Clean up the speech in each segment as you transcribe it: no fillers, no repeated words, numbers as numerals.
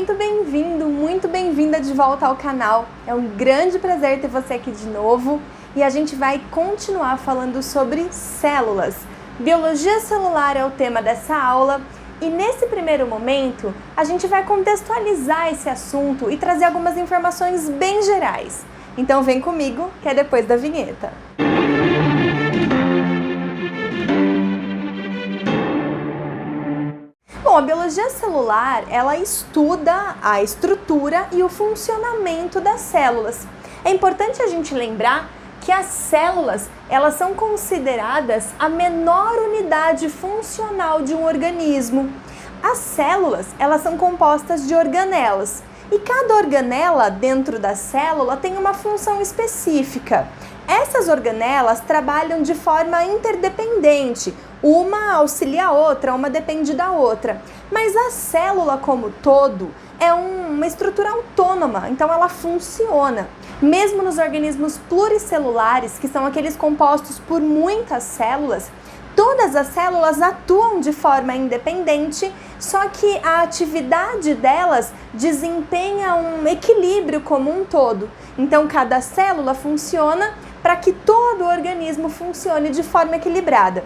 muito bem-vindo, muito bem-vinda de volta ao canal. É um grande prazer ter você aqui de novo e a gente vai continuar falando sobre células. Biologia celular é o tema dessa aula e nesse primeiro momento a gente vai contextualizar esse assunto e trazer algumas informações bem gerais. Então vem comigo que é depois da vinheta. Bom, a biologia celular, ela estuda a estrutura e o funcionamento das células. É importante a gente lembrar que as células, elas são consideradas a menor unidade funcional de um organismo. As células, elas são compostas de organelas e cada organela dentro da célula tem uma função específica. Essas organelas trabalham de forma interdependente, uma auxilia a outra, uma depende da outra. Mas a célula como todo é uma estrutura autônoma, então ela funciona. Mesmo nos organismos pluricelulares, que são aqueles compostos por muitas células, todas as células atuam de forma independente, só que a atividade delas desempenha um equilíbrio como um todo. Então cada célula funciona para que todo o organismo funcione de forma equilibrada.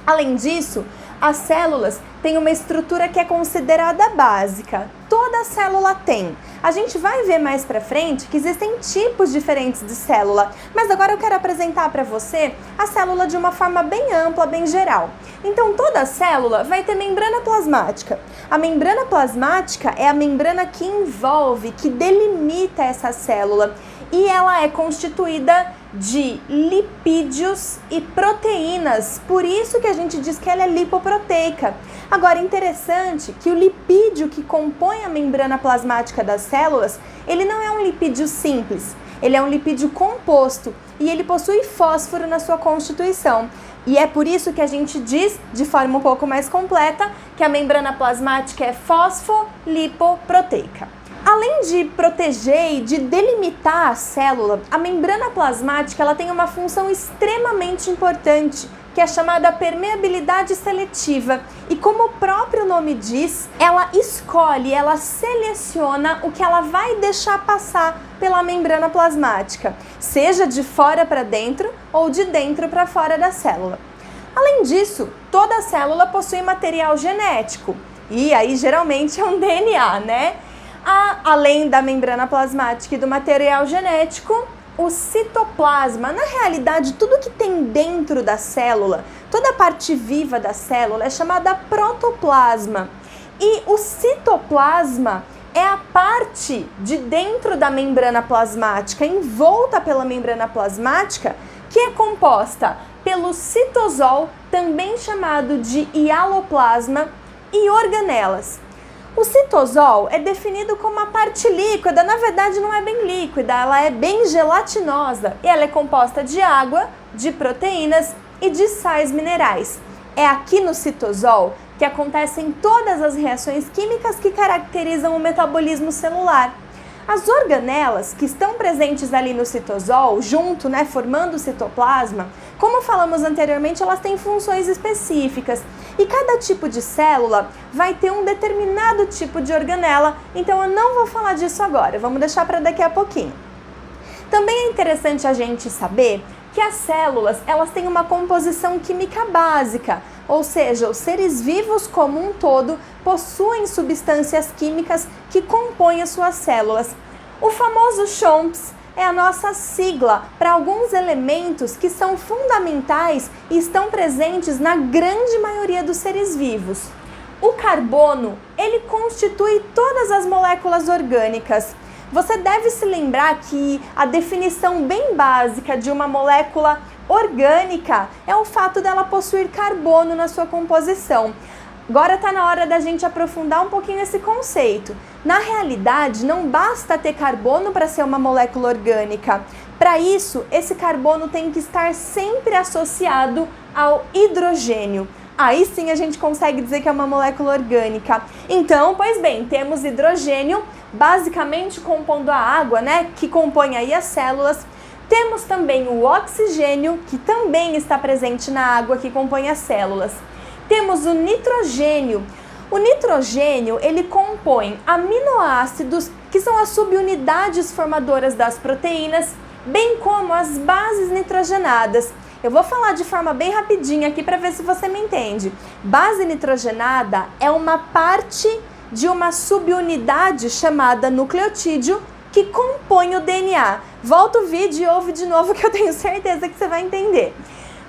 Além disso, as células têm uma estrutura que é considerada básica. Toda célula tem. A gente vai ver mais pra frente que existem tipos diferentes de célula, mas agora eu quero apresentar para você a célula de uma forma bem ampla, bem geral. Então, toda célula vai ter membrana plasmática. A membrana plasmática é a membrana que envolve, que delimita essa célula e ela é constituída de lipídios e proteínas, por isso que a gente diz que ela é lipoproteica. Agora, interessante que o lipídio que compõe a membrana plasmática das células, ele não é um lipídio simples, ele é um lipídio composto e ele possui fósforo na sua constituição. E é por isso que a gente diz, de forma um pouco mais completa, que a membrana plasmática é fosfolipoproteica. Além de proteger e de delimitar a célula, a membrana plasmática ela tem uma função extremamente importante, que é chamada permeabilidade seletiva. E como o próprio nome diz, ela escolhe, ela seleciona o que ela vai deixar passar pela membrana plasmática, seja de fora para dentro ou de dentro para fora da célula. Além disso, toda célula possui material genético, e aí geralmente é um DNA, né? Além da membrana plasmática e do material genético, o citoplasma. Na realidade, tudo que tem dentro da célula, toda a parte viva da célula é chamada protoplasma. E o citoplasma é a parte de dentro da membrana plasmática, envolta pela membrana plasmática, que é composta pelo citosol, também chamado de hialoplasma, e organelas. O citosol é definido como a parte líquida, na verdade não é bem líquida, ela é bem gelatinosa e ela é composta de água, de proteínas e de sais minerais. É aqui no citosol que acontecem todas as reações químicas que caracterizam o metabolismo celular. As organelas que estão presentes ali no citosol, junto, formando o citoplasma, como falamos anteriormente, elas têm funções específicas. E cada tipo de célula vai ter um determinado tipo de organela, então eu não vou falar disso agora, vamos deixar para daqui a pouquinho. Também é interessante a gente saber que as células, elas têm uma composição química básica, ou seja, os seres vivos como um todo possuem substâncias químicas que compõem as suas células. O famoso CHOMPS é a nossa sigla para alguns elementos que são fundamentais e estão presentes na grande maioria dos seres vivos. O carbono, ele constitui todas as moléculas orgânicas. Você deve se lembrar que a definição bem básica de uma molécula orgânica é o fato dela possuir carbono na sua composição. Agora está na hora da gente aprofundar um pouquinho esse conceito. Na realidade, não basta ter carbono para ser uma molécula orgânica. Para isso, esse carbono tem que estar sempre associado ao hidrogênio. Aí sim a gente consegue dizer que é uma molécula orgânica. Então, pois bem, temos hidrogênio, basicamente compondo a água, que compõe aí as células. Temos também o oxigênio, que também está presente na água que compõe as células. Temos o nitrogênio. O nitrogênio, ele compõe aminoácidos, que são as subunidades formadoras das proteínas, bem como as bases nitrogenadas. Eu vou falar de forma bem rapidinha aqui para ver se você me entende. Base nitrogenada é uma parte de uma subunidade chamada nucleotídeo que compõe o DNA. Volta o vídeo e ouve de novo que eu tenho certeza que você vai entender.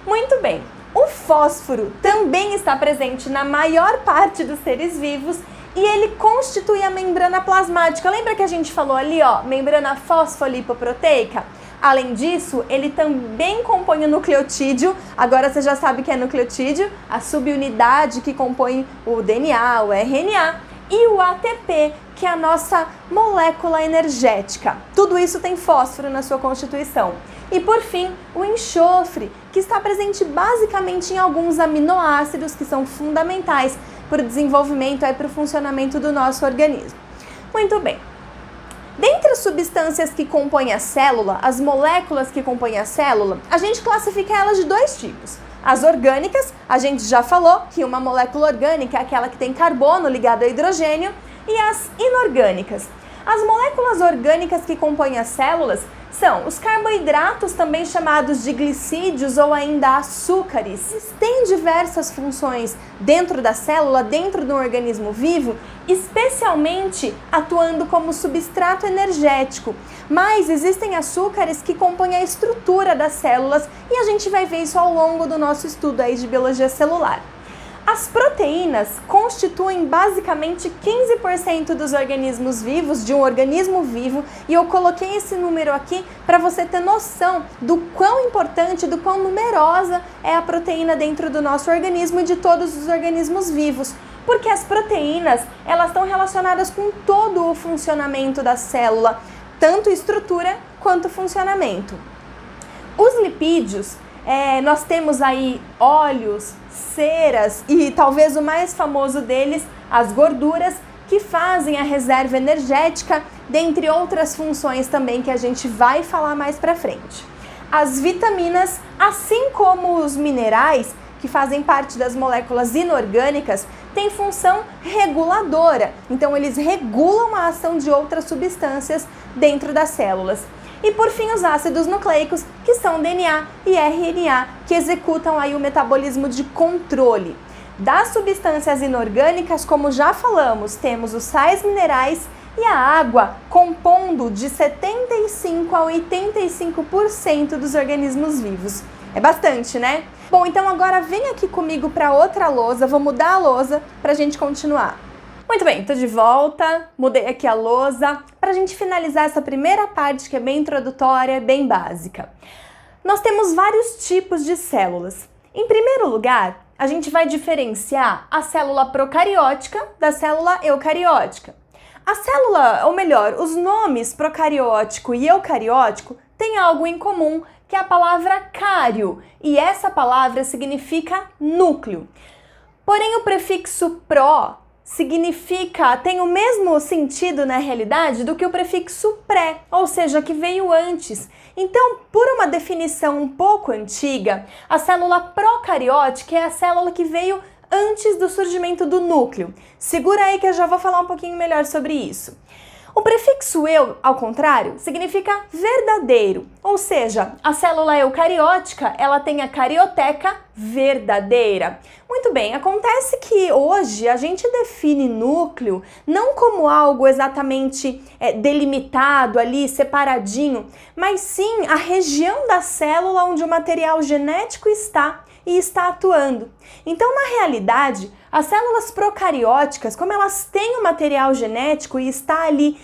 Muito bem. O fósforo também está presente na maior parte dos seres vivos e ele constitui a membrana plasmática. Lembra que a gente falou ali, ó, membrana fosfolipoproteica? Além disso, ele também compõe o nucleotídeo. Agora você já sabe que é nucleotídeo, a subunidade que compõe o DNA, o RNA, e o ATP, que é a nossa molécula energética. Tudo isso tem fósforo na sua constituição. E por fim, o enxofre, que está presente basicamente em alguns aminoácidos que são fundamentais para o desenvolvimento e para o funcionamento do nosso organismo. Muito bem. Dentre as substâncias que compõem a célula, as moléculas que compõem a célula, a gente classifica elas de dois tipos. As orgânicas, a gente já falou que uma molécula orgânica é aquela que tem carbono ligado a hidrogênio, e as inorgânicas. As moléculas orgânicas que compõem as células são os carboidratos, também chamados de glicídios ou ainda açúcares. Eles têm diversas funções dentro da célula, dentro do organismo vivo, especialmente atuando como substrato energético. Mas existem açúcares que compõem a estrutura das células e a gente vai ver isso ao longo do nosso estudo aí de biologia celular. As proteínas constituem basicamente 15% dos organismos vivos, de um organismo vivo, e eu coloquei esse número aqui para você ter noção do quão importante, do quão numerosa é a proteína dentro do nosso organismo e de todos os organismos vivos. Porque as proteínas, elas estão relacionadas com todo o funcionamento da célula, tanto estrutura quanto funcionamento. Os lipídios, nós temos aí óleos, ceras e talvez o mais famoso deles, as gorduras, que fazem a reserva energética, dentre outras funções também que a gente vai falar mais pra frente. As vitaminas, assim como os minerais, que fazem parte das moléculas inorgânicas, têm função reguladora, então eles regulam a ação de outras substâncias dentro das células. E por fim, os ácidos nucleicos, que são DNA e RNA, que executam aí o metabolismo de controle. Das substâncias inorgânicas, como já falamos, temos os sais minerais e a água, compondo de 75 a 85% dos organismos vivos. É bastante, né? Bom, então agora vem aqui comigo para outra lousa, vou mudar a lousa para a gente continuar. Muito bem, tô de volta, mudei aqui a lousa para a gente finalizar essa primeira parte que é bem introdutória, bem básica. Nós temos vários tipos de células. Em primeiro lugar, a gente vai diferenciar a célula procariótica da célula eucariótica. A célula, ou melhor, os nomes procariótico e eucariótico têm algo em comum, que é a palavra cário, e essa palavra significa núcleo. Porém, o prefixo pró tem o mesmo sentido na realidade do que o prefixo pré, ou seja, que veio antes. Então, por uma definição um pouco antiga, a célula procariótica é a célula que veio antes do surgimento do núcleo. Segura aí que eu já vou falar um pouquinho melhor sobre isso. O prefixo eu, ao contrário, significa verdadeiro, ou seja, a célula eucariótica, ela tem a carioteca verdadeira. Muito bem, acontece que hoje a gente define núcleo não como algo exatamente delimitado ali, separadinho, mas sim a região da célula onde o material genético está e está atuando. Então, na realidade, as células procarióticas, como elas têm o material genético e está ali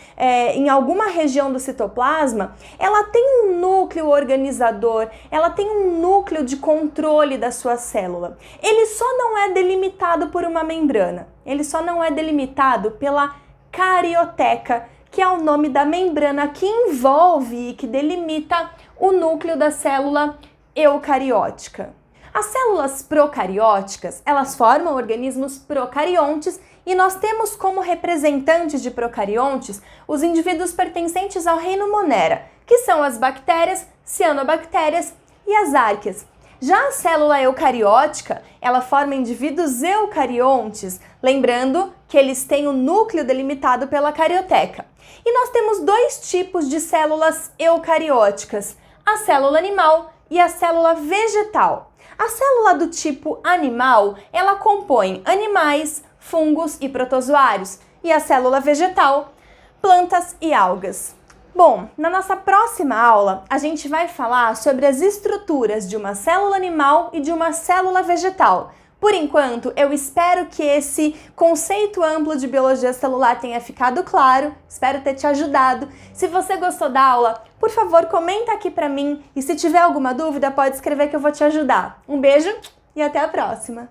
em alguma região do citoplasma, ela tem um núcleo organizador, ela tem um núcleo de controle da sua célula. Ele só não é delimitado por uma membrana, ele só não é delimitado pela carioteca, que é o nome da membrana que envolve e que delimita o núcleo da célula eucariótica. As células procarióticas, elas formam organismos procariontes e nós temos como representantes de procariontes os indivíduos pertencentes ao reino Monera, que são as bactérias, cianobactérias e as árqueas. Já a célula eucariótica, ela forma indivíduos eucariontes, Lembrando que eles têm o núcleo delimitado pela carioteca. E nós temos dois tipos de células eucarióticas, a célula animal e a célula vegetal. A célula do tipo animal, ela compõe animais, fungos e protozoários, e a célula vegetal, plantas e algas. Bom, na nossa próxima aula, a gente vai falar sobre as estruturas de uma célula animal e de uma célula vegetal. Por enquanto, eu espero que esse conceito amplo de biologia celular tenha ficado claro, espero ter te ajudado. Se você gostou da aula, por favor, comenta aqui pra mim e se tiver alguma dúvida, pode escrever que eu vou te ajudar. Um beijo e até a próxima!